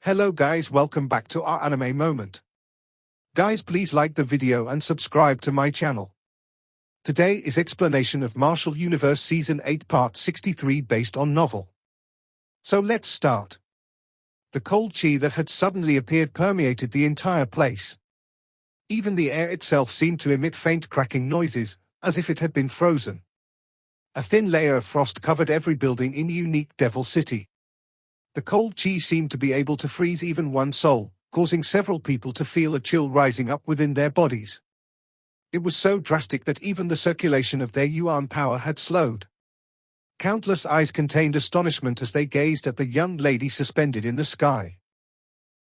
Hello guys, welcome back to our anime moment. Guys, please like the video and subscribe to my channel. Today is explanation of Martial Universe Season 8 Part 63 based on novel. So let's start. The cold chi that had suddenly appeared permeated the entire place. Even the air itself seemed to emit faint cracking noises, as if it had been frozen. A thin layer of frost covered every building in unique Devil City. The cold chi seemed to be able to freeze even one soul, causing several people to feel a chill rising up within their bodies. It was so drastic that even the circulation of their yuan power had slowed. Countless eyes contained astonishment as they gazed at the young lady suspended in the sky.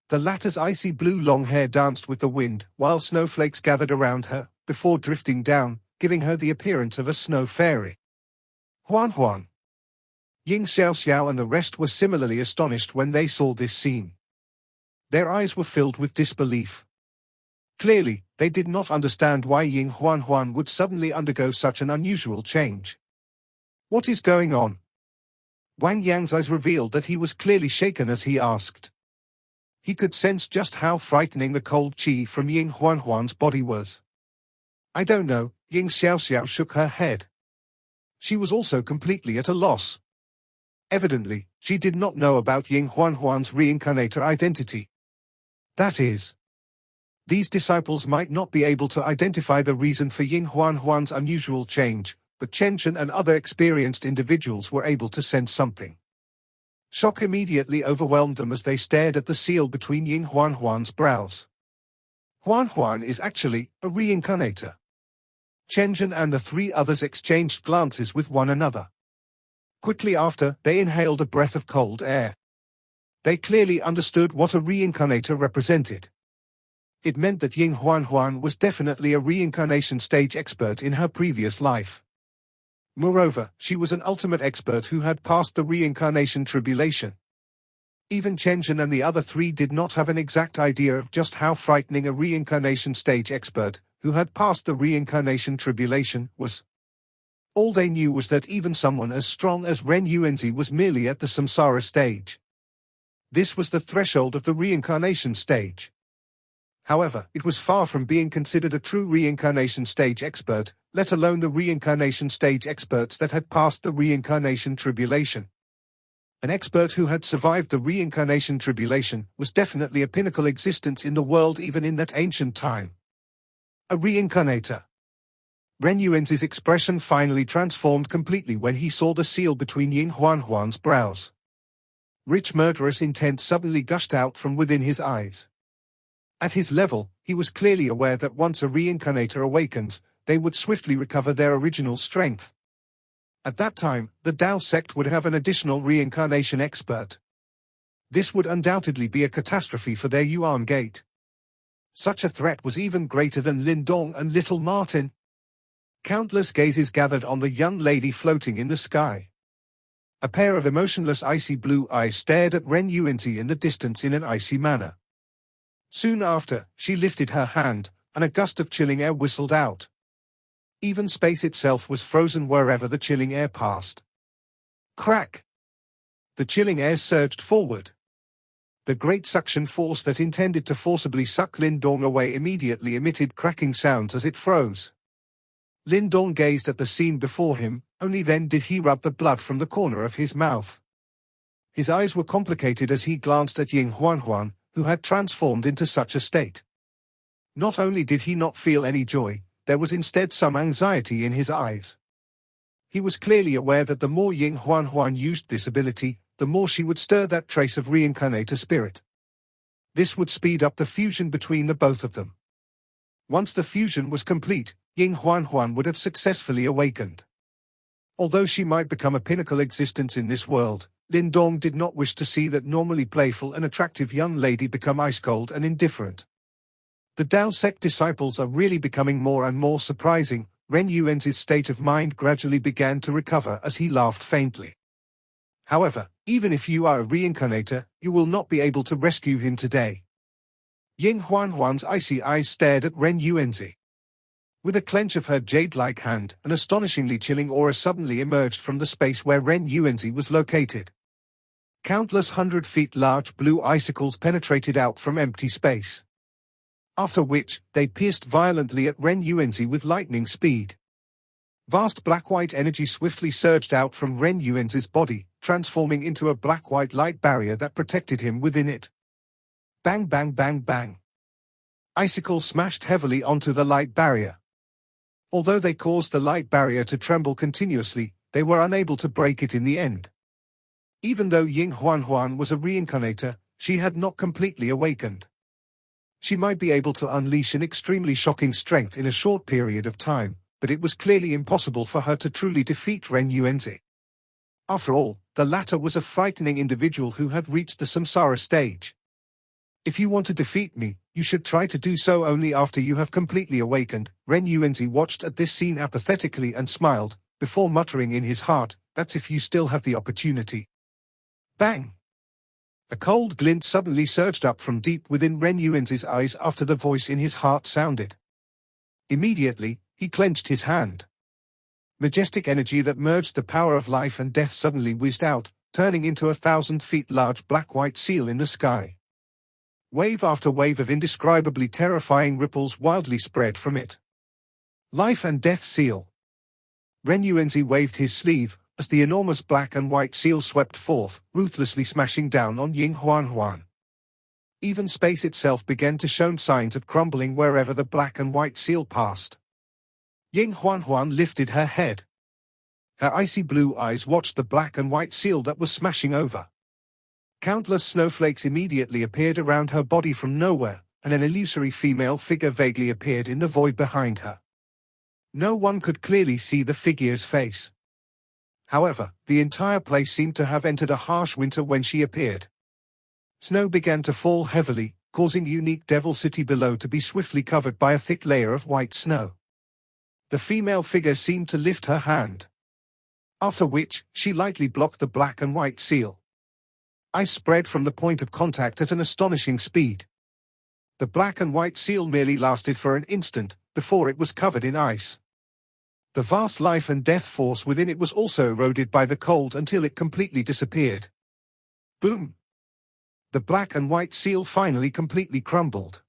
The latter's icy blue long hair danced with the wind, while snowflakes gathered around her, before drifting down, giving her the appearance of a snow fairy. Huan. Ying Xiao and the rest were similarly astonished when they saw this scene. Their eyes were filled with disbelief. Clearly, they did not understand why Ying Huan would suddenly undergo such an unusual change. What is going on? Wang Yang's eyes revealed that he was clearly shaken as he asked. He could sense just how frightening the cold chi from Ying Huan's body was. I don't know, Ying Xiao shook her head. She was also completely at a loss. Evidently, she did not know about Ying Huan's reincarnator identity. That is, these disciples might not be able to identify the reason for Ying Huan's unusual change, but Chen and other experienced individuals were able to sense something. Shock immediately overwhelmed them as they stared at the seal between Ying Huan's brows. Huan is actually a reincarnator. Chen and the three others exchanged glances with one another. Quickly after, they inhaled a breath of cold air. They clearly understood what a reincarnator represented. It meant that Ying Huan was definitely a reincarnation stage expert in her previous life. Moreover, she was an ultimate expert who had passed the reincarnation tribulation. Even Chen and the other three did not have an exact idea of just how frightening a reincarnation stage expert, who had passed the reincarnation tribulation, was. All they knew was that even someone as strong as Ren Yuanzi was merely at the samsara stage. This was the threshold of the reincarnation stage. However, it was far from being considered a true reincarnation stage expert, let alone the reincarnation stage experts that had passed the reincarnation tribulation. An expert who had survived the reincarnation tribulation was definitely a pinnacle existence in the world even in that ancient time. A reincarnator. Ren Yuanzi's expression finally transformed completely when he saw the seal between Ying Huan's brows. Rich murderous intent suddenly gushed out from within his eyes. At his level, he was clearly aware that once a reincarnator awakens, they would swiftly recover their original strength. At that time, the Dao sect would have an additional reincarnation expert. This would undoubtedly be a catastrophe for their Yuan Gate. Such a threat was even greater than Lindong and Little Martin. Countless gazes gathered on the young lady floating in the sky. A pair of emotionless icy blue eyes stared at Ren Yuanzi in the distance in an icy manner. Soon after, she lifted her hand, and a gust of chilling air whistled out. Even space itself was frozen wherever the chilling air passed. Crack! The chilling air surged forward. The great suction force that intended to forcibly suck Lindong away immediately emitted cracking sounds as it froze. Lindong gazed at the scene before him, only then did he rub the blood from the corner of his mouth. His eyes were complicated as he glanced at Ying Huan, who had transformed into such a state. Not only did he not feel any joy, there was instead some anxiety in his eyes. He was clearly aware that the more Ying Huan used this ability, the more she would stir that trace of reincarnator spirit. This would speed up the fusion between the both of them. Once the fusion was complete, Ying Huan would have successfully awakened. Although she might become a pinnacle existence in this world, Lindong did not wish to see that normally playful and attractive young lady become ice-cold and indifferent. The Dao sect disciples are really becoming more and more surprising. Ren Yuanzi's state of mind gradually began to recover as he laughed faintly. However, even if you are a reincarnator, you will not be able to rescue him today. Ying Huan's icy eyes stared at Ren Yuanzi. With a clench of her jade-like hand, an astonishingly chilling aura suddenly emerged from the space where Ren Yuanzi was located. Countless 100 feet large blue icicles penetrated out from empty space. After which, they pierced violently at Ren Yuanzi with lightning speed. Vast black-white energy swiftly surged out from Ren Yuanzi's body, transforming into a black-white light barrier that protected him within it. Bang bang bang bang. Icicles smashed heavily onto the light barrier. Although they caused the light barrier to tremble continuously, they were unable to break it in the end. Even though Ying Huan was a reincarnator, she had not completely awakened. She might be able to unleash an extremely shocking strength in a short period of time, but it was clearly impossible for her to truly defeat Ren Yuanzi. After all, the latter was a frightening individual who had reached the samsara stage. If you want to defeat me, you should try to do so only after you have completely awakened. Ren Yuanzi watched at this scene apathetically and smiled, before muttering in his heart, "That's if you still have the opportunity." Bang! A cold glint suddenly surged up from deep within Ren Yuanzi's eyes after the voice in his heart sounded. Immediately, he clenched his hand. Majestic energy that merged the power of life and death suddenly whizzed out, turning into a 1,000 feet large black-white seal in the sky. Wave after wave of indescribably terrifying ripples wildly spread from it. Life and death seal. Ren Yuanzi waved his sleeve, as the enormous black and white seal swept forth, ruthlessly smashing down on Ying Huan. Even space itself began to show signs of crumbling wherever the black and white seal passed. Ying Huan lifted her head. Her icy blue eyes watched the black and white seal that was smashing over. Countless snowflakes immediately appeared around her body from nowhere, and an illusory female figure vaguely appeared in the void behind her. No one could clearly see the figure's face. However, the entire place seemed to have entered a harsh winter when she appeared. Snow began to fall heavily, causing unique Devil City below to be swiftly covered by a thick layer of white snow. The female figure seemed to lift her hand. After which, she lightly blocked the black and white seal. Ice spread from the point of contact at an astonishing speed. The black and white seal merely lasted for an instant, before it was covered in ice. The vast life and death force within it was also eroded by the cold until it completely disappeared. Boom! The black and white seal finally completely crumbled.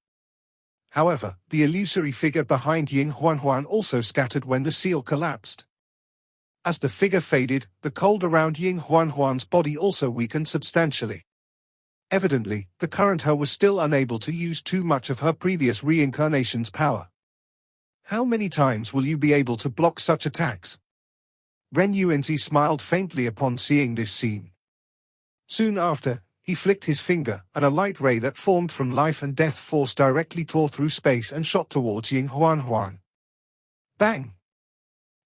However, the illusory figure behind Ying Huan also scattered when the seal collapsed. As the figure faded, the cold around Ying Huan's body also weakened substantially. Evidently, the current her was still unable to use too much of her previous reincarnation's power. How many times will you be able to block such attacks? Ren Yuanzi smiled faintly upon seeing this scene. Soon after, he flicked his finger, and a light ray that formed from life and death force directly tore through space and shot towards Ying Huan. Bang!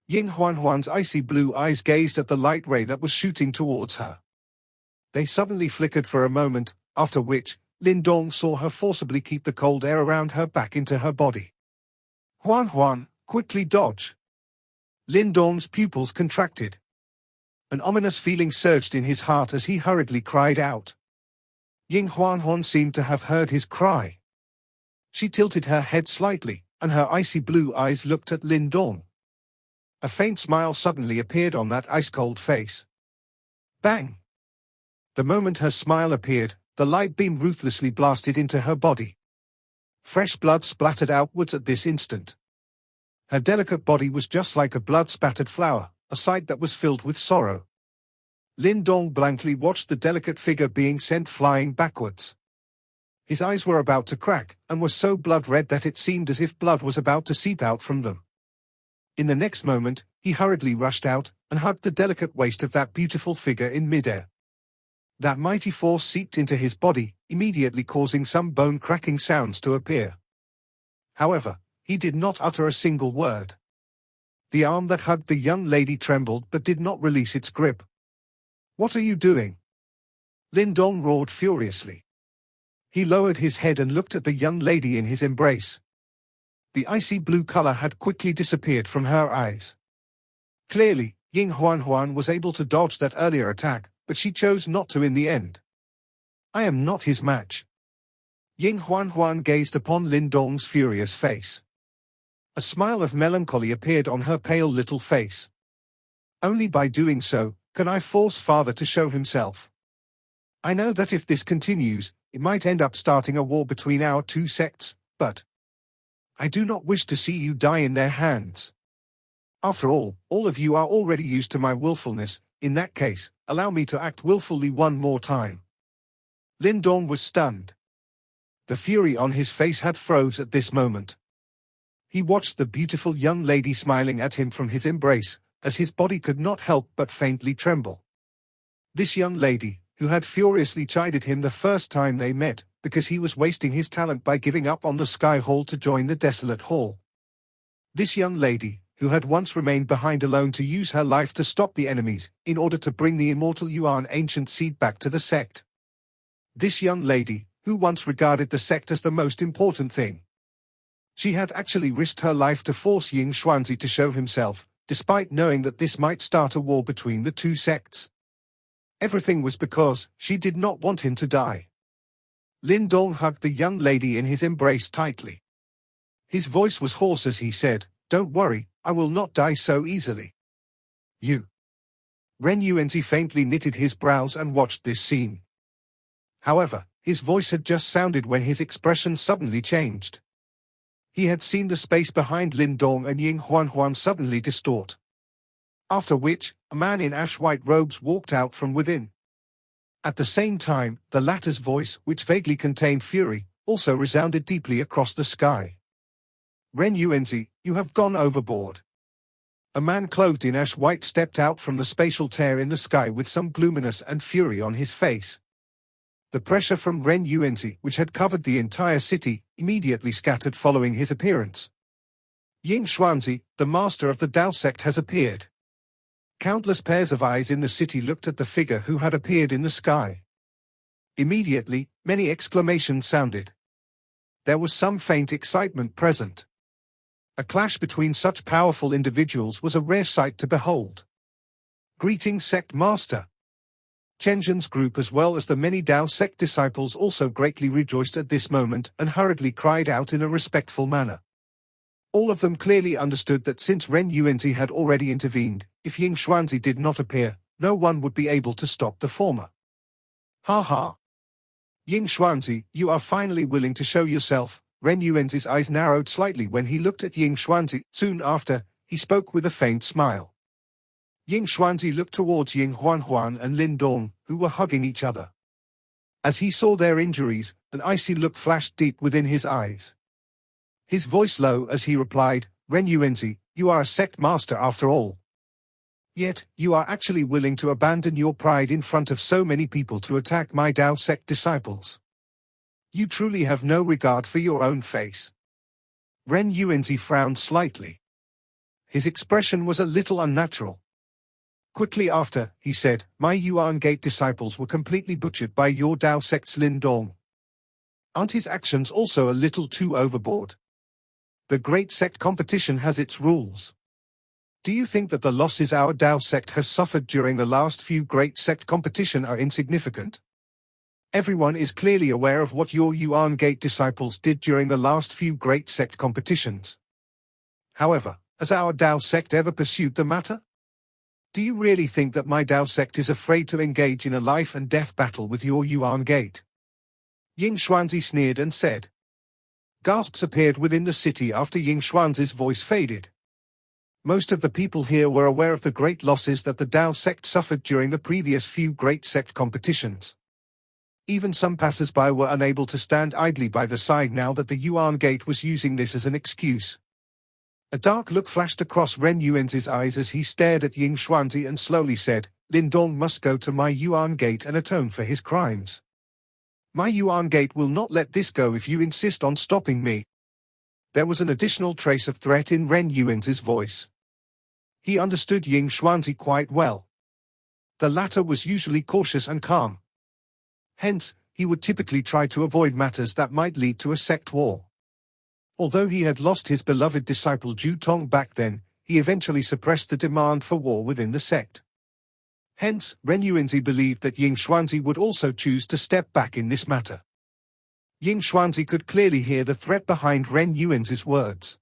Ying Huan's icy blue eyes gazed at the light ray that was shooting towards her. They suddenly flickered for a moment, after which, Lin Dong saw her forcibly keep the cold air around her back into her body. Huan, quickly dodge! Lin Dong's pupils contracted. An ominous feeling surged in his heart as he hurriedly cried out. Ying Huan seemed to have heard his cry. She tilted her head slightly, and her icy blue eyes looked at Lin Dong. A faint smile suddenly appeared on that ice-cold face. Bang! The moment her smile appeared, the light beam ruthlessly blasted into her body. Fresh blood splattered outwards at this instant. Her delicate body was just like a blood-spattered flower, a sight that was filled with sorrow. Lin Dong blankly watched the delicate figure being sent flying backwards. His eyes were about to crack, and were so blood-red that it seemed as if blood was about to seep out from them. In the next moment, he hurriedly rushed out, and hugged the delicate waist of that beautiful figure in midair. That mighty force seeped into his body, immediately causing some bone-cracking sounds to appear. However, he did not utter a single word. The arm that hugged the young lady trembled but did not release its grip. "What are you doing?" Lin Dong roared furiously. He lowered his head and looked at the young lady in his embrace. The icy blue color had quickly disappeared from her eyes. Clearly, Ying Huan was able to dodge that earlier attack, but she chose not to in the end. "I am not his match." Ying Huan gazed upon Lin Dong's furious face. A smile of melancholy appeared on her pale little face. "Only by doing so, can I force father to show himself." I know that if this continues, it might end up starting a war between our two sects, but I do not wish to see you die in their hands. After all of you are already used to my willfulness. In that case, allow me to act willfully one more time. Lin Dong was stunned. The fury on his face had froze at this moment. He watched the beautiful young lady smiling at him from his embrace, as his body could not help but faintly tremble. This young lady, who had furiously chided him the first time they met, because he was wasting his talent by giving up on the Sky Hall to join the Desolate Hall. This young lady, who had once remained behind alone to use her life to stop the enemies, in order to bring the immortal Yuan ancient seed back to the sect. This young lady, who once regarded the sect as the most important thing. She had actually risked her life to force Ying Xuanzi to show himself, despite knowing that this might start a war between the two sects. Everything was because she did not want him to die. Lin Dong hugged the young lady in his embrace tightly. His voice was hoarse as he said, "Don't worry, I will not die so easily." You. Ren Yuanzi faintly knitted his brows and watched this scene. However, his voice had just sounded when his expression suddenly changed. He had seen the space behind Lin Dong and Ying Huan suddenly distort. After which, a man in ash-white robes walked out from within. At the same time, the latter's voice, which vaguely contained fury, also resounded deeply across the sky. "Ren Yuanzi, you have gone overboard." A man clothed in ash-white stepped out from the spatial tear in the sky with some gloominess and fury on his face. The pressure from Ren Yuanzi, which had covered the entire city, immediately scattered following his appearance. "Ying Xuanzi, the master of the Dao sect, has appeared." Countless pairs of eyes in the city looked at the figure who had appeared in the sky. Immediately, many exclamations sounded. There was some faint excitement present. A clash between such powerful individuals was a rare sight to behold. "Greetings, sect master." Chen Zhen's group as well as the many Dao sect disciples also greatly rejoiced at this moment and hurriedly cried out in a respectful manner. All of them clearly understood that since Ren Yuanzi had already intervened, if Ying Xuanzi did not appear, no one would be able to stop the former. "Ha ha! Ying Xuanzi, you are finally willing to show yourself." Ren Yuanzi's eyes narrowed slightly when he looked at Ying Xuanzi. Soon after, he spoke with a faint smile. Ying Xuanzi looked towards Ying Huan and Lin Dong, who were hugging each other. As he saw their injuries, an icy look flashed deep within his eyes. His voice low as he replied, "Ren Yuanzi, you are a sect master after all. Yet, you are actually willing to abandon your pride in front of so many people to attack my Dao sect disciples. You truly have no regard for your own face." Ren Yuanzi frowned slightly. His expression was a little unnatural. Quickly after, he said, "My Yuan Gate disciples were completely butchered by your Dao sect's Lin Dong. Aren't his actions also a little too overboard? The great sect competition has its rules. Do you think that the losses our Dao sect has suffered during the last few great sect competition are insignificant? Everyone is clearly aware of what your Yuan Gate disciples did during the last few great sect competitions. However, has our Dao sect ever pursued the matter? Do you really think that my Dao sect is afraid to engage in a life and death battle with your Yuan Gate?" Ying Xuanzi sneered and said. Gasps appeared within the city after Ying Xuanzi's voice faded. Most of the people here were aware of the great losses that the Dao sect suffered during the previous few great sect competitions. Even some passers-by were unable to stand idly by the side now that the Yuan Gate was using this as an excuse. A dark look flashed across Ren Yuanzi's eyes as he stared at Ying Xuanzi and slowly said, "Lin Dong must go to my Yuan Gate and atone for his crimes. My Yuan Gate will not let this go if you insist on stopping me." There was an additional trace of threat in Ren Yuanzi's voice. He understood Ying Xuanzi quite well. The latter was usually cautious and calm. Hence, he would typically try to avoid matters that might lead to a sect war. Although he had lost his beloved disciple Ju Tong back then, he eventually suppressed the demand for war within the sect. Hence, Ren Yuanzi believed that Ying Xuanzi would also choose to step back in this matter. Ying Xuanzi could clearly hear the threat behind Ren Yuanzi's words.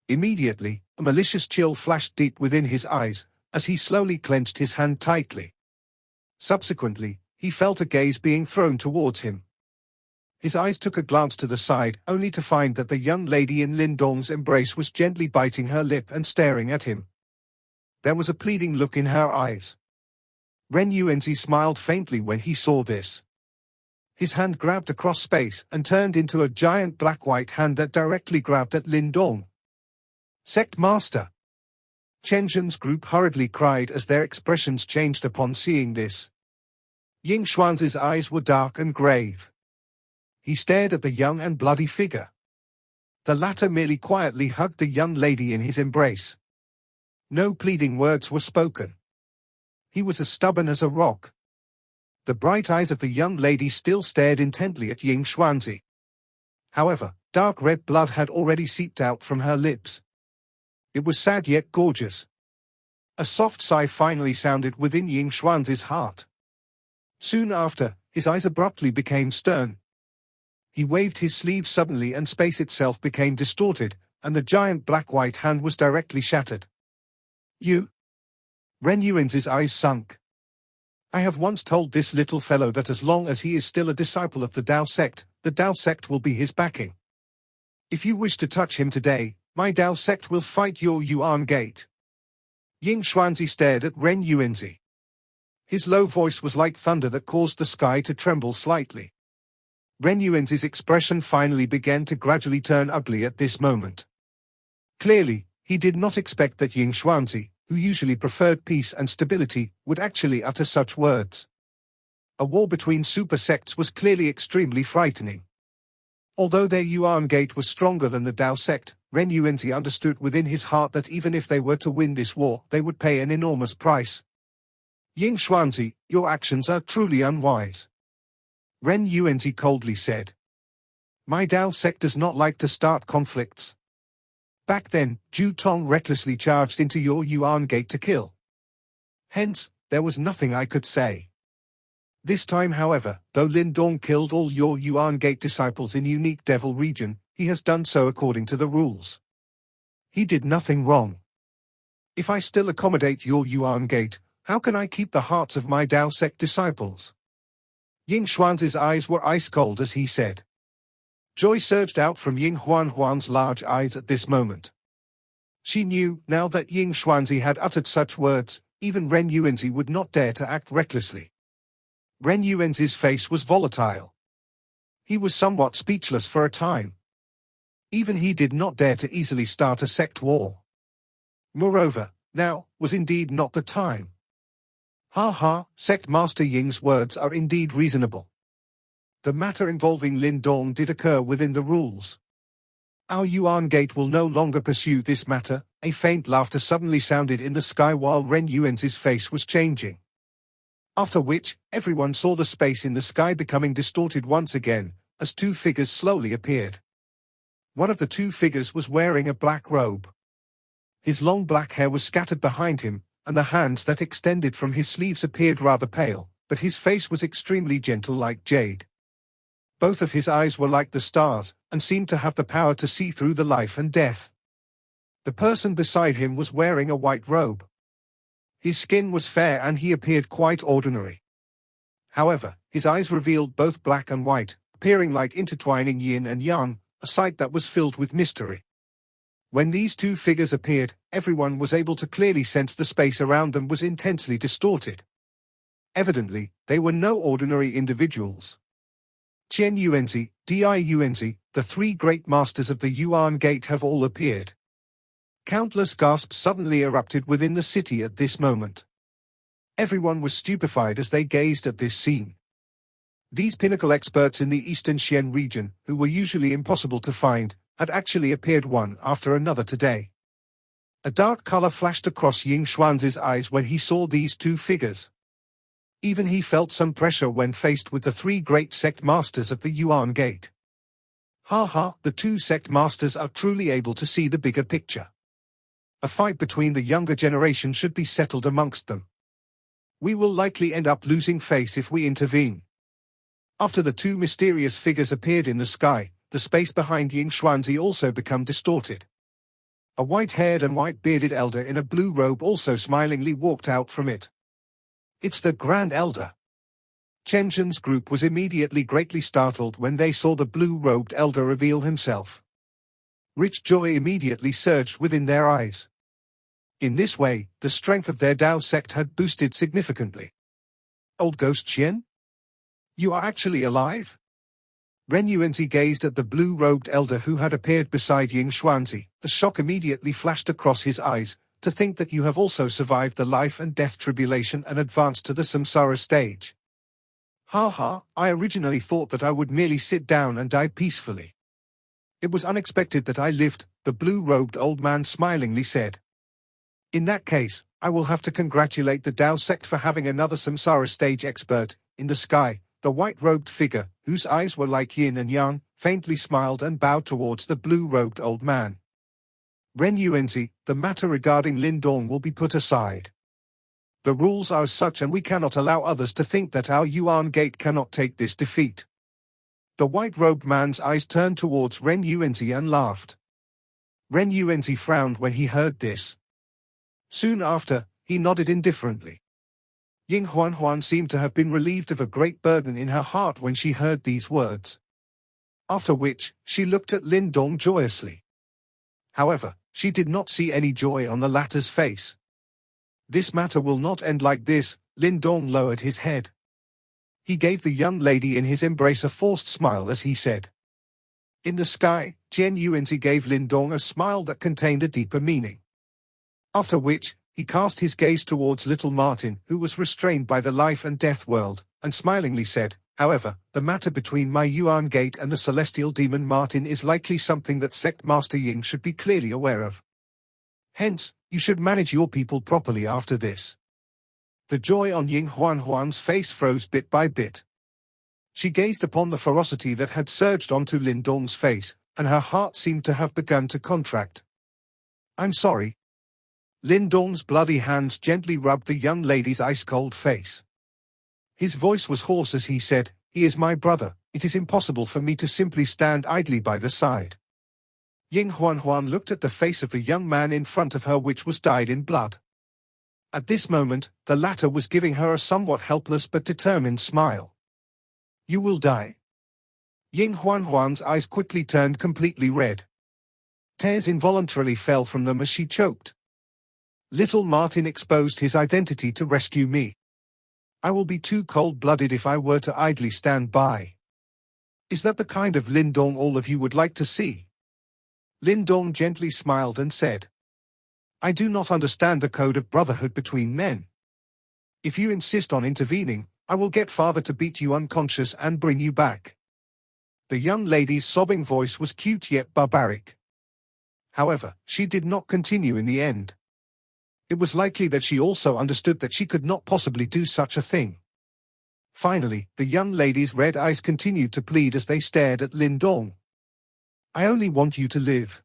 Immediately, a malicious chill flashed deep within his eyes, as he slowly clenched his hand tightly. Subsequently, he felt a gaze being thrown towards him. His eyes took a glance to the side, only to find that the young lady in Lindong's embrace was gently biting her lip and staring at him. There was a pleading look in her eyes. Ren Yuanzi smiled faintly when he saw this. His hand grabbed across space and turned into a giant black-white hand that directly grabbed at Lindong. Sect Master! Chen Zhen's group hurriedly cried as their expressions changed upon seeing this. Ying Xuanzi's eyes were dark and grave. He stared at the young and bloody figure. The latter merely quietly hugged the young lady in his embrace. No pleading words were spoken. He was as stubborn as a rock. The bright eyes of the young lady still stared intently at Ying Xuanzi. However, dark red blood had already seeped out from her lips. It was sad yet gorgeous. A soft sigh finally sounded within Ying Xuanzi's heart. Soon after, his eyes abruptly became stern. He waved his sleeve suddenly and space itself became distorted, and the giant black-white hand was directly shattered. You? Ren Yuanzi's eyes sunk. I have once told this little fellow that as long as he is still a disciple of the Dao sect will be his backing. If you wish to touch him today, my Dao sect will fight your Yuan gate. Ying Xuanzi stared at Ren Yuanzi. His low voice was like thunder that caused the sky to tremble slightly. Ren Yuanzi's expression finally began to gradually turn ugly at this moment. Clearly, he did not expect that Ying Xuanzi, who usually preferred peace and stability, would actually utter such words. A war between super sects was clearly extremely frightening. Although their Yuan gate was stronger than the Dao sect, Ren Yuanzi understood within his heart that even if they were to win this war, they would pay an enormous price. Ying Xuanzi, your actions are truly unwise. Ren Yuanzi coldly said. My Dao sect does not like to start conflicts. Back then, Zhu Tong recklessly charged into your Yuan gate to kill. Hence, there was nothing I could say. This time however, though Lindong killed all your Yuan gate disciples in Unique Devil region, he has done so according to the rules. He did nothing wrong. If I still accommodate your Yuan gate, how can I keep the hearts of my Dao sect disciples? Ying Xuanzi's eyes were ice cold as he said. Joy surged out from Ying Huan's large eyes at this moment. She knew, now that Ying Xuanzi had uttered such words, even Ren Yuanzi would not dare to act recklessly. Ren Yuanzi's face was volatile. He was somewhat speechless for a time. Even he did not dare to easily start a sect war. Moreover, now was indeed not the time. Ha ha, Sect Master Ying's words are indeed reasonable. The matter involving Lindong did occur within the rules. Our Yuan gate will no longer pursue this matter. A faint laughter suddenly sounded in the sky while Ren Yuanzi's face was changing. After which, everyone saw the space in the sky becoming distorted once again, as two figures slowly appeared. One of the two figures was wearing a black robe. His long black hair was scattered behind him, and the hands that extended from his sleeves appeared rather pale, but his face was extremely gentle like jade. Both of his eyes were like the stars, and seemed to have the power to see through the life and death. The person beside him was wearing a white robe. His skin was fair and he appeared quite ordinary. However, his eyes revealed both black and white, appearing like intertwining yin and yang, a sight that was filled with mystery. When these two figures appeared, everyone was able to clearly sense the space around them was intensely distorted. Evidently, they were no ordinary individuals. Chen Yuanzi, Di Yuanzi, the three great masters of the Yuan Gate have all appeared. Countless gasps suddenly erupted within the city at this moment. Everyone was stupefied as they gazed at this scene. These pinnacle experts in the Eastern Xian region, who were usually impossible to find, had actually appeared one after another today. A dark color flashed across Ying Xuanzi's eyes when he saw these two figures. Even he felt some pressure when faced with the three great sect masters of the Yuan Gate. Ha ha, the two sect masters are truly able to see the bigger picture. A fight between the younger generation should be settled amongst them. We will likely end up losing face if we intervene. After the two mysterious figures appeared in the sky, the space behind Ying Xuanzi also became distorted. A white-haired and white-bearded elder in a blue robe also smilingly walked out from it. It's the Grand Elder. Chen Zhen's group was immediately greatly startled when they saw the blue-robed elder reveal himself. Rich joy immediately surged within their eyes. In this way, the strength of their Dao sect had boosted significantly. Old Ghost Qian? You are actually alive? Ren Yuanzi gazed at the blue-robed elder who had appeared beside Ying Xuanzi. The shock immediately flashed across his eyes, to think that you have also survived the life and death tribulation and advanced to the samsara stage. Ha ha, I originally thought that I would merely sit down and die peacefully. It was unexpected that I lived, the blue-robed old man smilingly said. In that case, I will have to congratulate the Dao sect for having another samsara stage expert. In the sky, the white-robed figure, whose eyes were like yin and yang, faintly smiled and bowed towards the blue-robed old man. Ren Yuanzi, the matter regarding Lin Dong will be put aside. The rules are as such and we cannot allow others to think that our Yuan Gate cannot take this defeat. The white-robed man's eyes turned towards Ren Yuanzi and laughed. Ren Yuanzi frowned when he heard this. Soon after, he nodded indifferently. Ying Huan seemed to have been relieved of a great burden in her heart when she heard these words. After which, she looked at Lin Dong joyously. However, she did not see any joy on the latter's face. This matter will not end like this. Lin Dong lowered his head. He gave the young lady in his embrace a forced smile as he said. In the sky, Chen Yuanzi gave Lin Dong a smile that contained a deeper meaning. After which, he cast his gaze towards little Martin, who was restrained by the life and death world, and smilingly said, however, the matter between my Yuan Gate and the celestial demon Martin is likely something that Sect Master Ying should be clearly aware of. Hence, you should manage your people properly after this. The joy on Ying Huan's face froze bit by bit. She gazed upon the ferocity that had surged onto Lin Dong's face, and her heart seemed to have begun to contract. I'm sorry. Lin Dong's bloody hands gently rubbed the young lady's ice-cold face. His voice was hoarse as he said, he is my brother, it is impossible for me to simply stand idly by the side. Ying Huan looked at the face of the young man in front of her which was dyed in blood. At this moment, the latter was giving her a somewhat helpless but determined smile. You will die. Ying Huan's eyes quickly turned completely red. Tears involuntarily fell from them as she choked. Little Martin exposed his identity to rescue me. I will be too cold-blooded if I were to idly stand by. Is that the kind of Lin Dong all of you would like to see? Lin Dong gently smiled and said, I do not understand the code of brotherhood between men. If you insist on intervening, I will get father to beat you unconscious and bring you back. The young lady's sobbing voice was cute yet barbaric. However, she did not continue in the end. It was likely that she also understood that she could not possibly do such a thing. Finally, the young lady's red eyes continued to plead as they stared at Lin Dong. I only want you to live.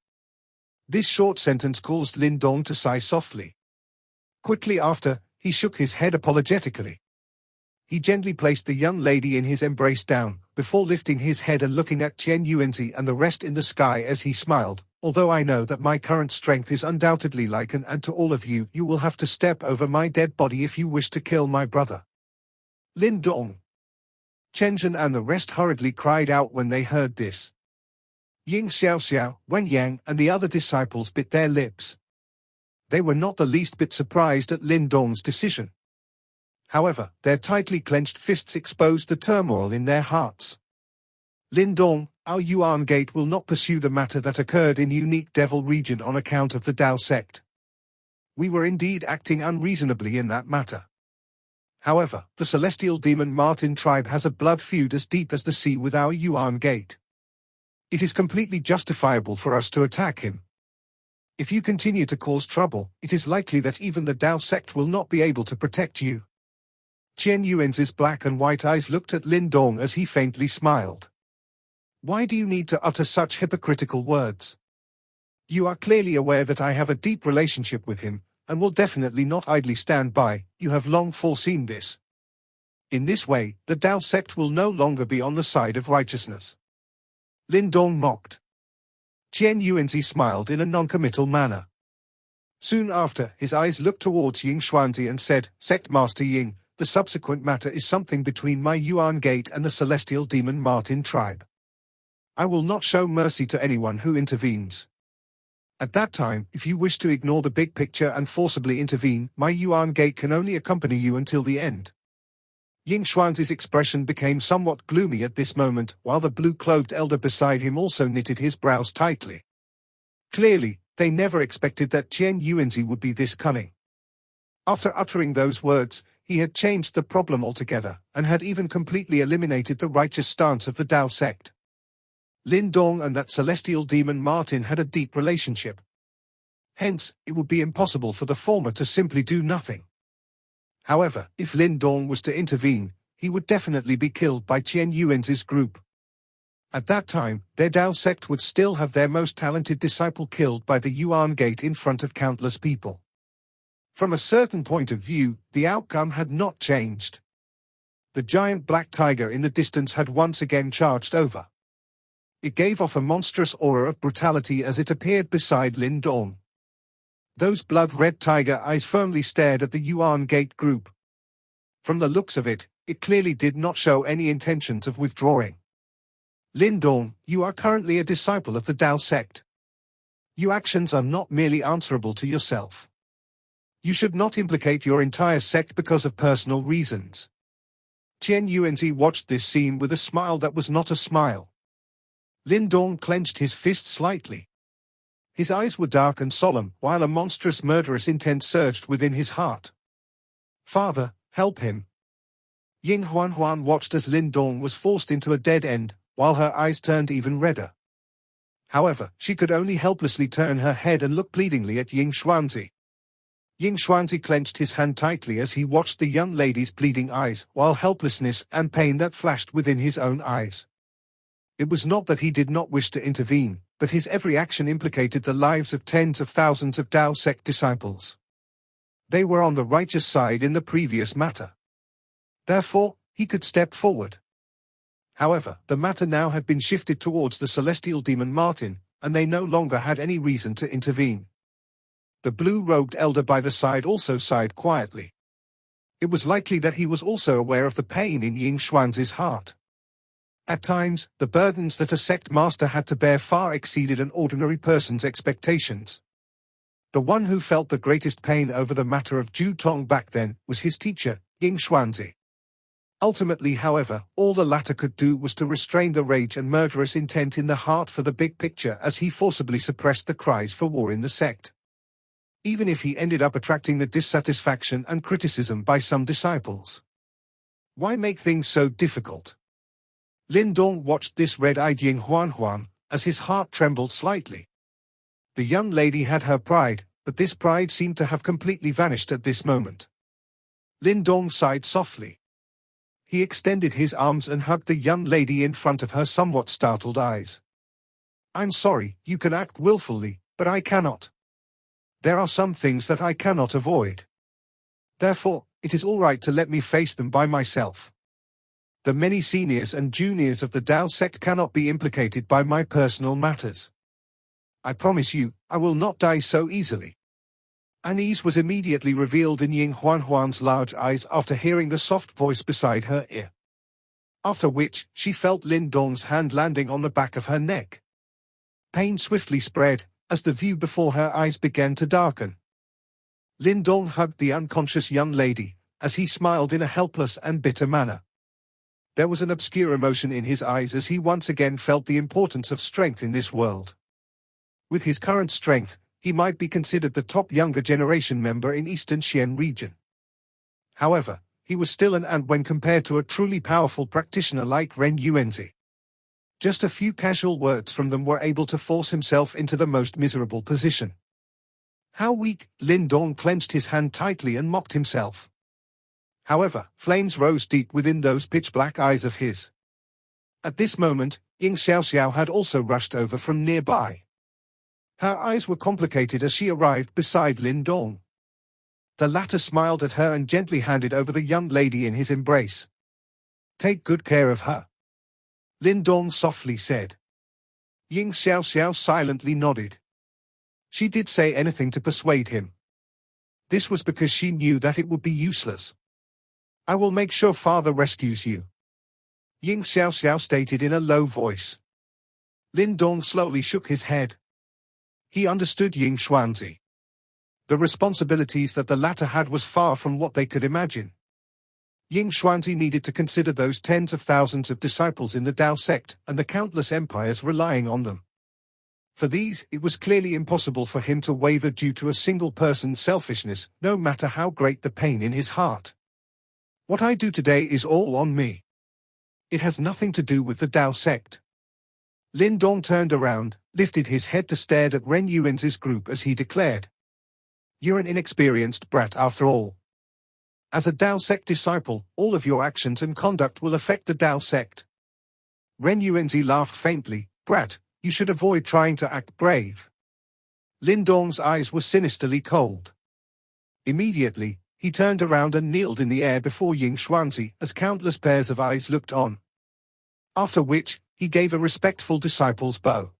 This short sentence caused Lin Dong to sigh softly. Quickly after, he shook his head apologetically. He gently placed the young lady in his embrace down, before lifting his head and looking at Chen Yuanzi and the rest in the sky as he smiled. Although I know that my current strength is undoubtedly like and to all of you, you will have to step over my dead body if you wish to kill my brother. Lin Dong. Chen Zhen and the rest hurriedly cried out when they heard this. Ying Xiao, Wen Yang and the other disciples bit their lips. They were not the least bit surprised at Lin Dong's decision. However, their tightly clenched fists exposed the turmoil in their hearts. Lin Dong, our Yuan Gate will not pursue the matter that occurred in Unique Devil region on account of the Dao sect. We were indeed acting unreasonably in that matter. However, the celestial demon Martin tribe has a blood feud as deep as the sea with our Yuan Gate. It is completely justifiable for us to attack him. If you continue to cause trouble, it is likely that even the Dao sect will not be able to protect you. Chen Yuanzi's black and white eyes looked at Lin Dong as he faintly smiled. Why do you need to utter such hypocritical words? You are clearly aware that I have a deep relationship with him, and will definitely not idly stand by. You have long foreseen this. In this way, the Dao sect will no longer be on the side of righteousness. Lin Dong mocked. Chen Yuanzi smiled in a non-committal manner. Soon after, his eyes looked towards Ying Xuanzi and said, Sect Master Ying, the subsequent matter is something between my Yuan Gate and the celestial demon Martin tribe. I will not show mercy to anyone who intervenes. At that time, if you wish to ignore the big picture and forcibly intervene, my Yuan Gate can only accompany you until the end. Ying Xuanzi's expression became somewhat gloomy at this moment, while the blue-cloaked elder beside him also knitted his brows tightly. Clearly, they never expected that Chen Yuanzi would be this cunning. After uttering those words, he had changed the problem altogether, and had even completely eliminated the righteous stance of the Dao sect. Lin Dong and that celestial demon Martin had a deep relationship. Hence, it would be impossible for the former to simply do nothing. However, if Lin Dong was to intervene, he would definitely be killed by Chen Yuanzi's group. At that time, their Dao sect would still have their most talented disciple killed by the Yuan Gate in front of countless people. From a certain point of view, the outcome had not changed. The giant black tiger in the distance had once again charged over. It gave off a monstrous aura of brutality as it appeared beside Lin Dong. Those blood-red tiger eyes firmly stared at the Yuan Gate group. From the looks of it, it clearly did not show any intentions of withdrawing. Lin Dong, you are currently a disciple of the Dao sect. Your actions are not merely answerable to yourself. You should not implicate your entire sect because of personal reasons. Chen Yuanzi watched this scene with a smile that was not a smile. Lin Dong clenched his fist slightly. His eyes were dark and solemn, while a monstrous murderous intent surged within his heart. Father, help him. Ying Huan watched as Lin Dong was forced into a dead end, while her eyes turned even redder. However, she could only helplessly turn her head and look pleadingly at Ying Xuanzi. Ying Xuanzi clenched his hand tightly as he watched the young lady's pleading eyes, while helplessness and pain that flashed within his own eyes. It was not that he did not wish to intervene, but his every action implicated the lives of tens of thousands of Dao sect disciples. They were on the righteous side in the previous matter. Therefore, he could step forward. However, the matter now had been shifted towards the celestial demon Martin, and they no longer had any reason to intervene. The blue-robed elder by the side also sighed quietly. It was likely that he was also aware of the pain in Ying Xuanzi's heart. At times, the burdens that a sect master had to bear far exceeded an ordinary person's expectations. The one who felt the greatest pain over the matter of Ju Tong back then was his teacher, Ying Xuanzi. Ultimately, however, all the latter could do was to restrain the rage and murderous intent in the heart for the big picture as he forcibly suppressed the cries for war in the sect. Even if he ended up attracting the dissatisfaction and criticism by some disciples. Why make things so difficult? Lin Dong watched this red-eyed Ying Huan as his heart trembled slightly. The young lady had her pride, but this pride seemed to have completely vanished at this moment. Lin Dong sighed softly. He extended his arms and hugged the young lady in front of her somewhat startled eyes. I'm sorry, you can act willfully, but I cannot. There are some things that I cannot avoid. Therefore, it is all right to let me face them by myself. The many seniors and juniors of the Dao sect cannot be implicated by my personal matters. I promise you, I will not die so easily. Unease was immediately revealed in Ying Huan's large eyes after hearing the soft voice beside her ear. After which, she felt Lin Dong's hand landing on the back of her neck. Pain swiftly spread, as the view before her eyes began to darken. Lin Dong hugged the unconscious young lady, as he smiled in a helpless and bitter manner. There was an obscure emotion in his eyes as he once again felt the importance of strength in this world. With his current strength, he might be considered the top younger generation member in Eastern Xian region. However, he was still an ant when compared to a truly powerful practitioner like Ren Yuanzi. Just a few casual words from them were able to force himself into the most miserable position. How weak! Lin Dong clenched his hand tightly and mocked himself. However, flames rose deep within those pitch-black eyes of his. At this moment, Ying Xiaoxiao had also rushed over from nearby. Her eyes were complicated as she arrived beside Lin Dong. The latter smiled at her and gently handed over the young lady in his embrace. Take good care of her. Lin Dong softly said. Ying Xiaoxiao silently nodded. She did say anything to persuade him. This was because she knew that it would be useless. I will make sure father rescues you, Ying Xiaoxiao stated in a low voice. Lin Dong slowly shook his head. He understood Ying Xuanzi. The responsibilities that the latter had was far from what they could imagine. Ying Xuanzi needed to consider those tens of thousands of disciples in the Tao sect and the countless empires relying on them. For these, it was clearly impossible for him to waver due to a single person's selfishness, no matter how great the pain in his heart. What I do today is all on me. It has nothing to do with the Tao sect. Lin Dong turned around, lifted his head to stare at Ren Yuan's group as he declared. You're an inexperienced brat after all. As a Tao sect disciple, all of your actions and conduct will affect the Tao sect. Ren Yuanzi laughed faintly. Brat, you should avoid trying to act brave. Lin Dong's eyes were sinisterly cold. Immediately, he turned around and kneeled in the air before Ying Xuanzi as countless pairs of eyes looked on. After which, he gave a respectful disciple's bow.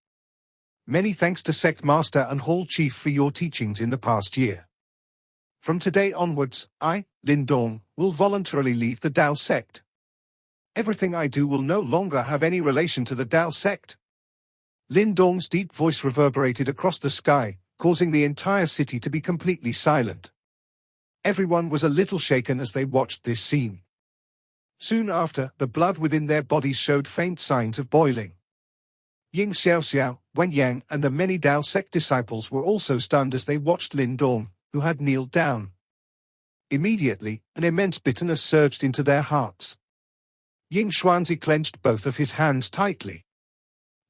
Many thanks to Sect Master and Hall Chief for your teachings in the past year. From today onwards, I, Lin Dong, will voluntarily leave the Tao sect. Everything I do will no longer have any relation to the Tao sect. Lin Dong's deep voice reverberated across the sky, causing the entire city to be completely silent. Everyone was a little shaken as they watched this scene. Soon after, the blood within their bodies showed faint signs of boiling. Ying Xiaoxiao, Wen Yang and the many Tao sect disciples were also stunned as they watched Lin Dong, who had kneeled down. Immediately, an immense bitterness surged into their hearts. Ying Xuanzi clenched both of his hands tightly.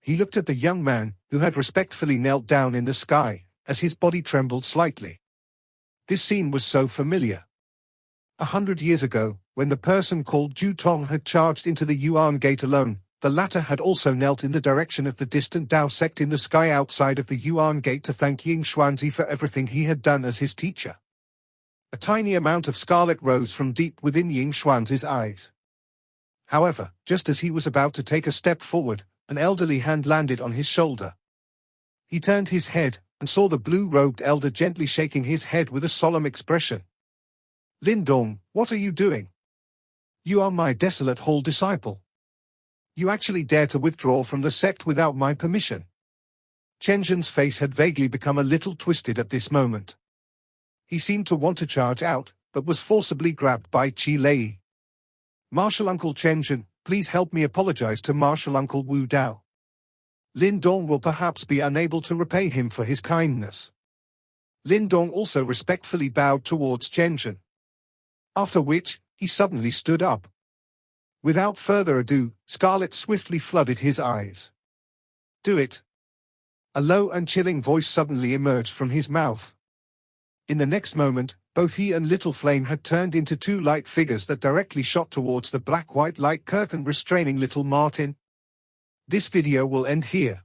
He looked at the young man, who had respectfully knelt down in the sky, as his body trembled slightly. This scene was so familiar. 100 years ago, when the person called Zhu Tong had charged into the Yuan Gate alone, the latter had also knelt in the direction of the distant Tao sect in the sky outside of the Yuan Gate to thank Ying Xuanzi for everything he had done as his teacher. A tiny amount of scarlet rose from deep within Ying Xuanzi's eyes. However, just as he was about to take a step forward, an elderly hand landed on his shoulder. He turned his head, and saw the blue-robed elder gently shaking his head with a solemn expression. Lin Dong, what are you doing? You are my desolate hall disciple. You actually dare to withdraw from the sect without my permission. Chen Zhen's face had vaguely become a little twisted at this moment. He seemed to want to charge out, but was forcibly grabbed by Qi Lei. Martial Uncle Chen Zhen, please help me apologize to Martial Uncle Wu Dao. Lin Dong will perhaps be unable to repay him for his kindness. Lin Dong also respectfully bowed towards Chen Zhen. After which, he suddenly stood up. Without further ado, scarlet swiftly flooded his eyes. Do it. A low and chilling voice suddenly emerged from his mouth. In the next moment, both he and Little Flame had turned into two light figures that directly shot towards the black-white light curtain restraining Little Martin. This video will end here.